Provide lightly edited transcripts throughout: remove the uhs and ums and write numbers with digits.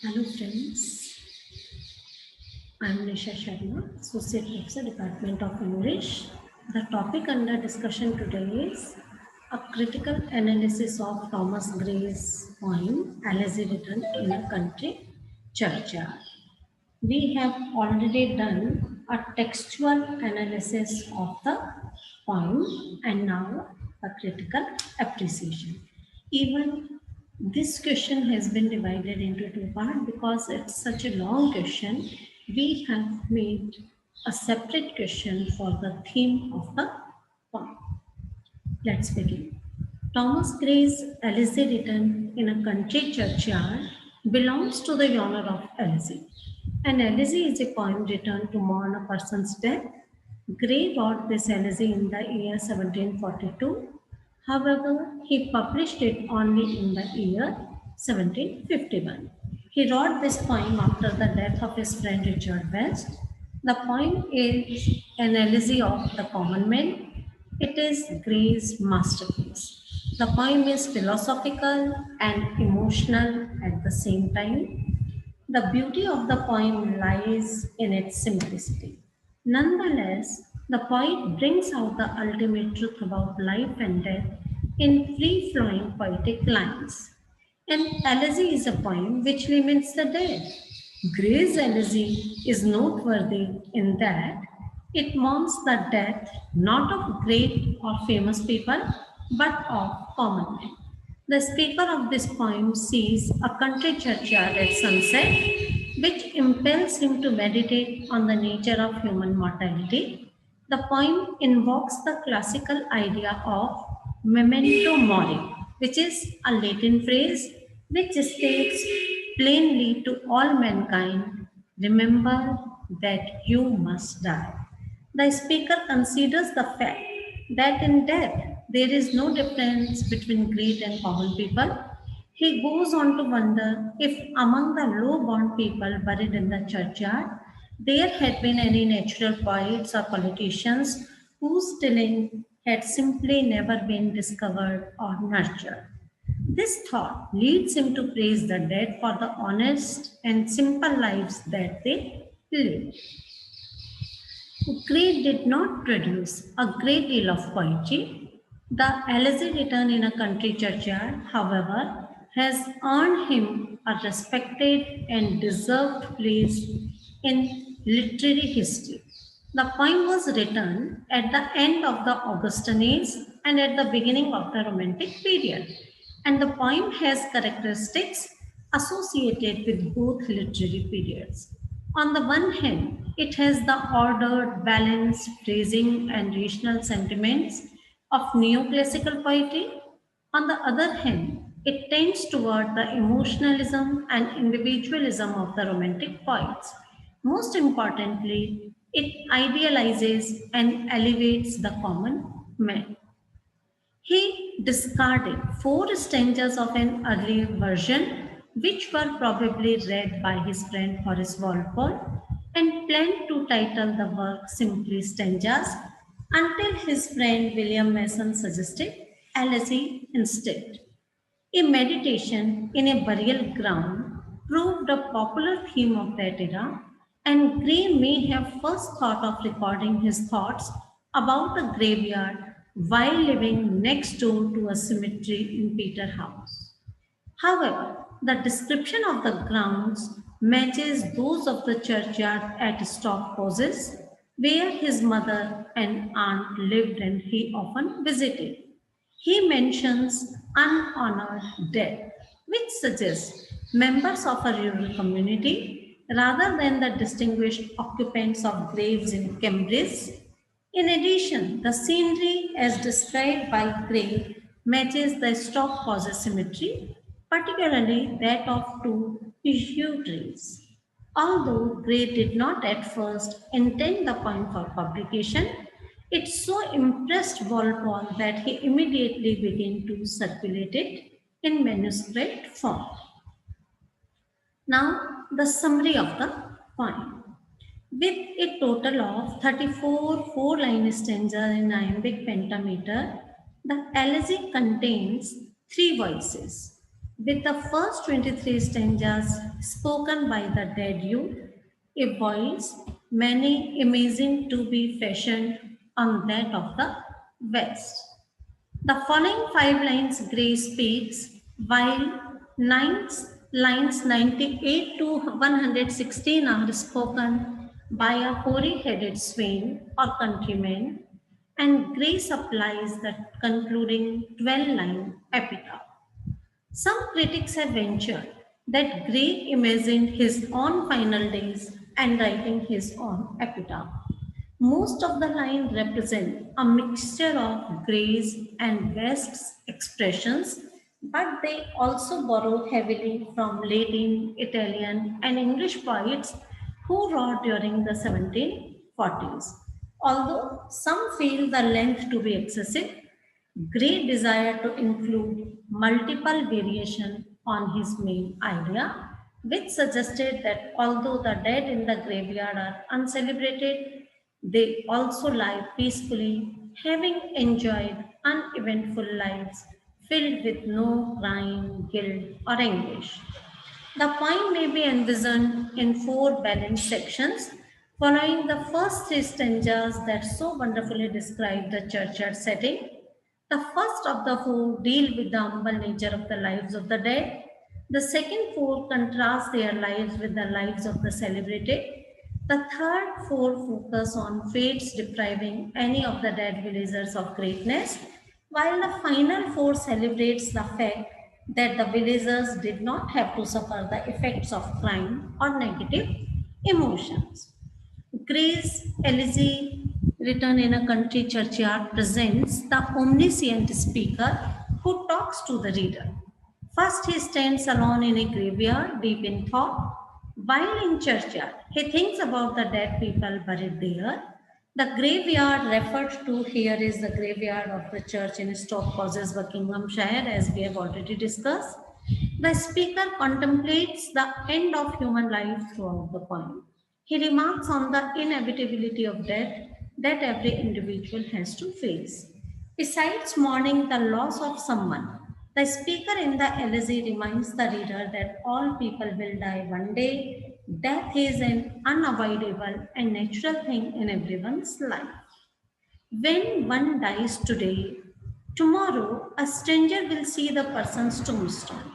Hello friends, I am Nisha Sharma, Associate Professor, Department of English. The topic under discussion today is a critical analysis of Thomas Gray's poem, Elegy written in a country churchyard. We have already done a textual analysis of the poem and now a critical appreciation. Even this question has been divided into two parts because it's such a long question. We have made a separate question for the theme of the poem. Let's begin. Thomas Gray's Elegy written in a country churchyard belongs to the genre of elegy. An elegy is a poem written to mourn a person's death. Gray wrote this elegy in the year 1742. However, he published it only in the year 1751. He wrote this poem after the death of his friend Richard West. The poem is an elegy of the common man. It is Gray's masterpiece. The poem is philosophical and emotional at the same time. The beauty of the poem lies in its simplicity. Nonetheless, the poet brings out the ultimate truth about life and death in free flowing poetic lines. An elegy is a poem which laments the dead. Gray's elegy is noteworthy in that it mourns the death not of great or famous people but of common men. The speaker of this poem sees a country churchyard at sunset, which impels him to meditate on the nature of human mortality. The poem invokes the classical idea of memento mori, which is a Latin phrase which states plainly to all mankind, remember that you must die. The speaker considers the fact that in death there is no difference between great and common people. He goes on to wonder if among the low born people buried in the churchyard there had been any natural poets or politicians whose telling had simply never been discovered or nurtured. This thought leads him to praise the dead for the honest and simple lives that they lived. Gray did not produce a great deal of poetry. The elegy written in a country churchyard, however, has earned him a respected and deserved place in literary history. The poem was written at the end of the Augustan age and at the beginning of the Romantic period, and the poem has characteristics associated with both literary periods. On the one hand, it has the ordered, balanced, phrasing, and rational sentiments of neoclassical poetry. On the other hand, it tends toward the emotionalism and individualism of the Romantic poets. Most importantly, it idealizes and elevates the common man. He discarded four stanzas of an earlier version, which were probably read by his friend Horace Walpole, and planned to title the work simply Stanzas until his friend William Mason suggested Elegy instead. A meditation in a burial ground proved a popular theme of that era, and Gray may have first thought of recording his thoughts about a graveyard while living next door to a cemetery in Peterhouse. However, the description of the grounds matches those of the churchyard at Stock Poses, where his mother and aunt lived and he often visited. He mentions unhonored dead, which suggests members of a rural community rather than the distinguished occupants of graves in Cambridge. In addition, the scenery as described by Gray matches the Stock Poses symmetry, particularly that of two yew trees. Although Gray did not at first intend the poem for publication, it so impressed Walpole that he immediately began to circulate it in manuscript form. Now, the summary of the poem. With a total of 34 four-line stanzas in iambic pentameter, the elegy contains three voices. With the first 23 stanzas spoken by the dead youth, a voice many imagine to be fashioned on that of the West. The following five lines Gray speaks, while lines 98 to 116 are spoken by a hoary-headed swain or countryman, and Gray supplies the concluding 12-line epitaph. Some critics have ventured that Gray imagined his own final days and writing his own epitaph. Most of the lines represent a mixture of Gray's and West's expressions, but they also borrow heavily from Latin, Italian, and English poets who wrote during the 1740s. Although some feel the length to be excessive, Gray desired to include multiple variation on his main idea, which suggested that although the dead in the graveyard are uncelebrated, they also lie peacefully, having enjoyed uneventful lives filled with no crime, guilt, or anguish. The poem may be envisioned in four balanced sections, following the first three stanzas that so wonderfully describe the churchyard setting. The first of the four deal with the humble nature of the lives of the dead. The second four contrast their lives with the lives of the celebrated. The third four focus on fates depriving any of the dead villagers of greatness, while the final four celebrates the fact that the villagers did not have to suffer the effects of crime or negative emotions. Gray's Elegy, written in a country churchyard, presents the omniscient speaker who talks to the reader. First, he stands alone in a graveyard, deep in thought. While in churchyard, he thinks about the dead people buried there. The graveyard referred to here is the graveyard of the church in Stoke Causes, Buckinghamshire, as we have already discussed. The speaker contemplates the end of human life throughout the poem. He remarks on the inevitability of death that every individual has to face. Besides mourning the loss of someone, the speaker in the elegy reminds the reader that all people will die one day. Death is an unavoidable and natural thing in everyone's life. When one dies today, tomorrow a stranger will see the person's tombstone.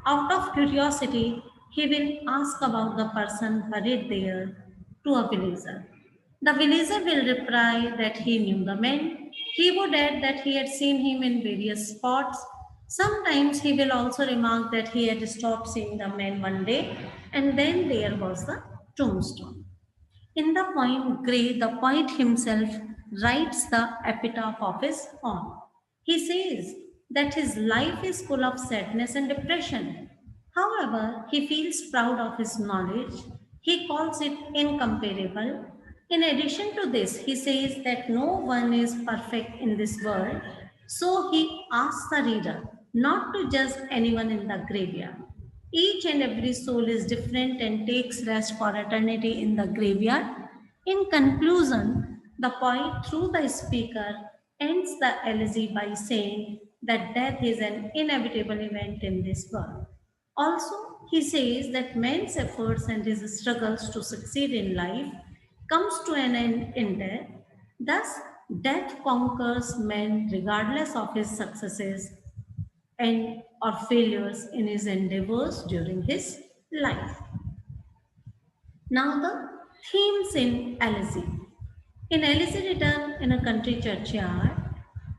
Out of curiosity, he will ask about the person buried there to a villager. The villager will reply that he knew the man. He would add that he had seen him in various spots. Sometimes he will also remark that he had stopped seeing the man one day, and then there was the tombstone. In the poem Gray, the poet himself writes the epitaph of his own. He says that his life is full of sadness and depression. However, he feels proud of his knowledge. He calls it incomparable. In addition to this, he says that no one is perfect in this world. So he asks the reader not to judge anyone in the graveyard. Each and every soul is different and takes rest for eternity in the graveyard. In conclusion, the poet, through the speaker, ends the elegy by saying that death is an inevitable event in this world. Also, he says that man's efforts and his struggles to succeed in life comes to an end in death. Thus, death conquers man regardless of his successes and or failures in his endeavors during his life. Now the themes in Elegy. In Elegy written in a country churchyard,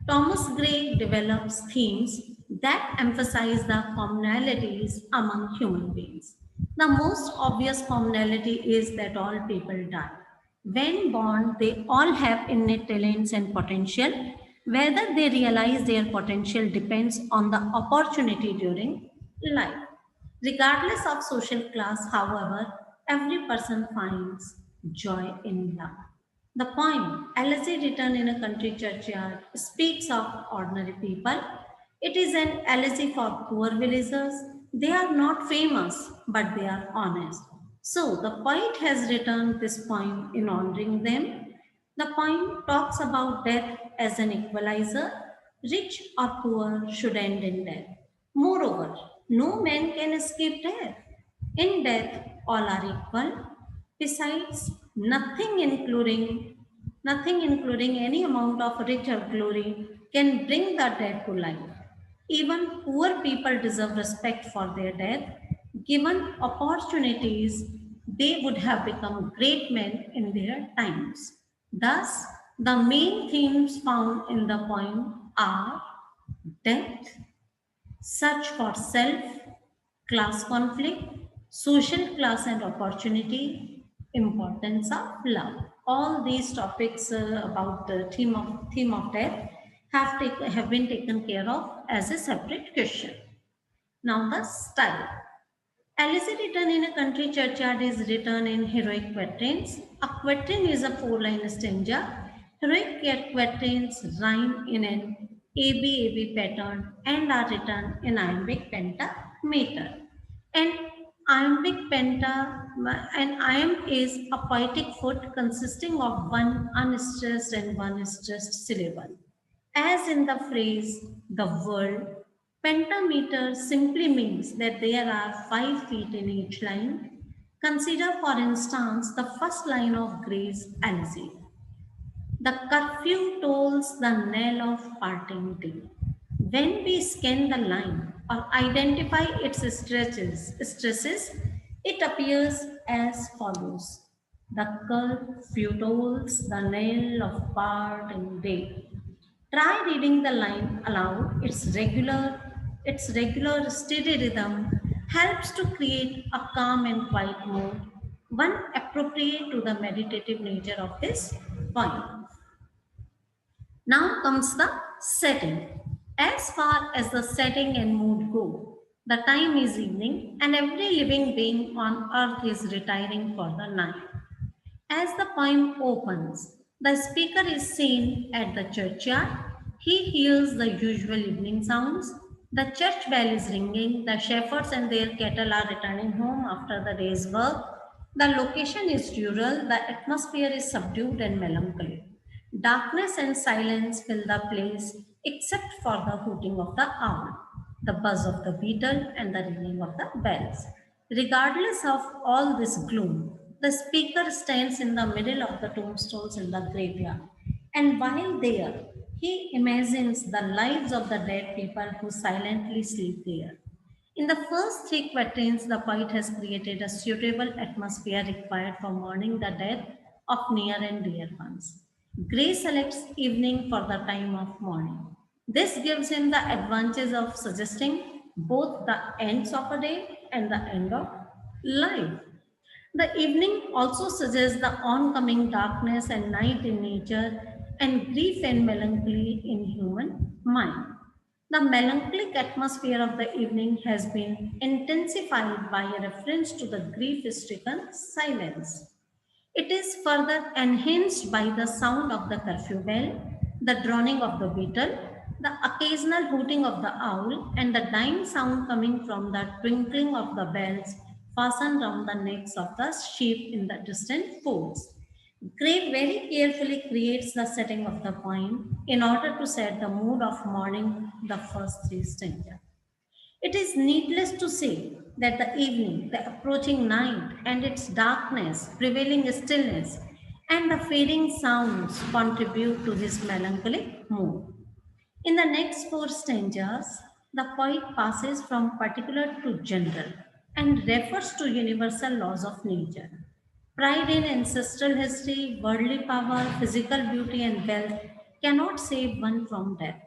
Thomas Gray develops themes that emphasize the commonalities among human beings. The most obvious commonality is that all people die. When born, they all have innate talents and potential. Whether they realize their potential depends on the opportunity during life. Regardless of social class, however, every person finds joy in love. The poem, Elegy written in a country churchyard, speaks of ordinary people. It is an elegy for poor villagers. They are not famous, but they are honest. So the poet has written this poem in honoring them. The poem talks about death as an equalizer. Rich or poor should end in death. Moreover, No man can escape death. In death, all are equal. Besides, nothing including any amount of rich or glory can bring the dead to life. Even poor people deserve respect for their death. Given opportunities, they would have become great men in their times. Thus, the main themes found in the poem are death, search for self, class conflict, social class and opportunity, importance of love. All these topics about the theme of death have been taken care of as a separate question. Now the style. Elegy written in a country churchyard is written in heroic quatrains. A quatrain is a four-line stanza. Heroic quatrains rhyme in an ABAB pattern and are written in iambic pentameter. An an iamb is a poetic foot consisting of one unstressed and one stressed syllable. As in the phrase the world, pentameter simply means that there are 5 feet in each line. Consider, for instance, the first line of Gray's Elegy. The curfew tolls the knell of parting day. When we scan the line or identify its stresses, it appears as follows. The curfew tolls the knell of parting day. Try reading the line aloud. Its regular steady rhythm helps to create a calm and quiet mood, one appropriate to the meditative nature of this poem. Now comes the setting. As far as the setting and mood go, the time is evening and every living being on earth is retiring for the night. As the poem opens, the speaker is seen at the churchyard. He hears the usual evening sounds. The church bell is ringing. The shepherds and their cattle are returning home after the day's work. The location is rural. The atmosphere is subdued and melancholy. Darkness and silence fill the place except for the hooting of the owl, the buzz of the beetle, and the ringing of the bells. Regardless of all this gloom, the speaker stands in the middle of the tombstones in the graveyard. And while there, he imagines the lives of the dead people who silently sleep there. In the first three quatrains, the poet has created a suitable atmosphere required for mourning the death of near and dear ones. Gray selects evening for the time of mourning. This gives him the advantage of suggesting both the ends of a day and the end of life. The evening also suggests the oncoming darkness and night in nature and grief and melancholy in human mind. The melancholic atmosphere of the evening has been intensified by a reference to the grief-stricken silence. It is further enhanced by the sound of the curfew bell, the droning of the beetle, the occasional hooting of the owl, and the dying sound coming from the twinkling of the bells fastened round the necks of the sheep in the distant folds. Gray very carefully creates the setting of the poem in order to set the mood of mourning the first three stanzas. It is needless to say that the evening, the approaching night, and its darkness, prevailing stillness, and the fading sounds contribute to his melancholic mood. In the next four stanzas, the poet passes from particular to general and refers to universal laws of nature. Pride in ancestral history, worldly power, physical beauty, and wealth cannot save one from death.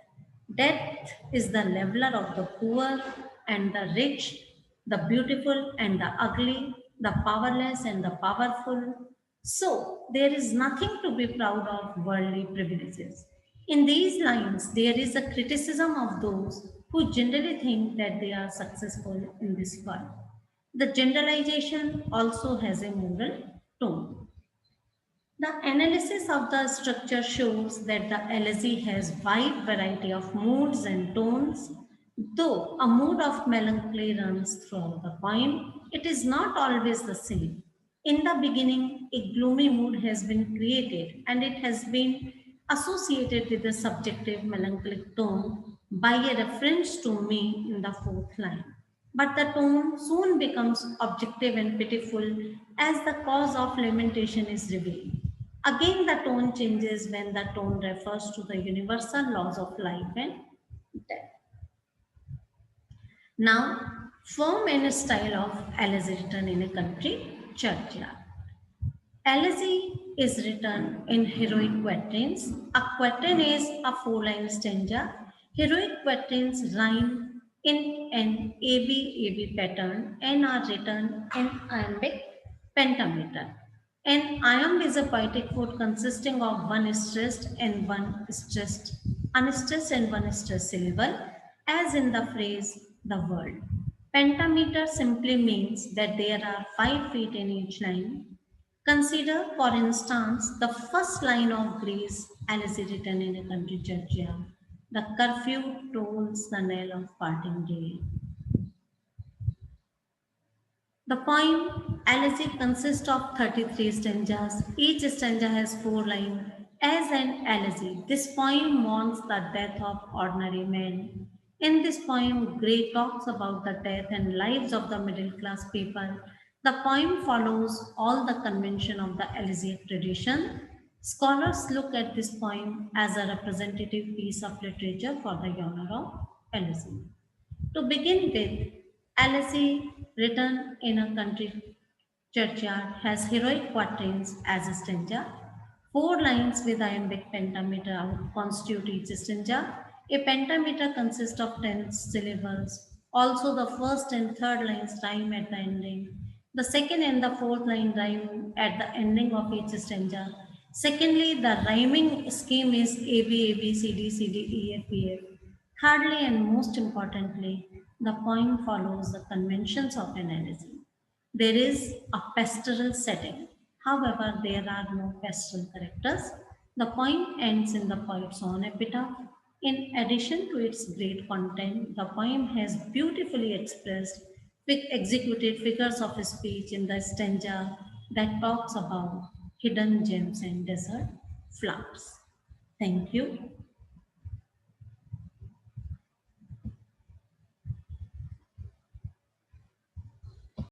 Death is the leveler of the poor and the rich, the beautiful and the ugly, the powerless and the powerful. So, there is nothing to be proud of worldly privileges. In these lines, there is a criticism of those who generally think that they are successful in this world. The generalization also has a moral tone. The analysis of the structure shows that the elegy has wide variety of moods and tones. Though a mood of melancholy runs throughout the poem, it is not always the same. In the beginning, a gloomy mood has been created and it has been associated with a subjective melancholic tone by a reference to me in the fourth line. But the tone soon becomes objective and pitiful as the cause of lamentation is revealed. Again, the tone changes when the tone refers to the universal laws of life and death. Now, form and style of Elegy written in a country churchyard. Elegy is written in heroic quatrains. A quatrain is a four-line stanza. Heroic quatrains rhyme in an ABAB pattern and are written in iambic pentameter. An iamb is a poetic code consisting of one stressed and one stressed, unstressed and one stressed syllable, as in the phrase "the world." Pentameter simply means that there are 5 feet in each line. Consider, for instance, the first line of Grace Alice written in a country churchyard. The curfew tolls the knell of parting day. The poem Elegy consists of 33 stanzas. Each stanza has 4 lines. As an elegy, this poem mourns the death of ordinary men. In this poem, Gray talks about the death and lives of the middle class people. The poem follows all the convention of the elegiac tradition. Scholars look at this poem as a representative piece of literature for the genre of elegy. To begin with, Alice, written in a country churchyard, has heroic quatrains as a stanza. 4 lines with iambic pentameter constitute each stanza. A pentameter consists of 10 syllables. Also, the first and third lines rhyme at the ending. The second and the fourth line rhyme at the ending of each stanza. Secondly, the rhyming scheme is A B A B C D C D E F P F. Thirdly, and most importantly, the poem follows the conventions of an elegy. There is a pastoral setting. However, there are no pastoral characters. The poem ends in the poet's own epitaph. In addition to its great content, the poem has beautifully expressed executed figures of speech in the stanza that talks about hidden gems and desert flowers. Thank you.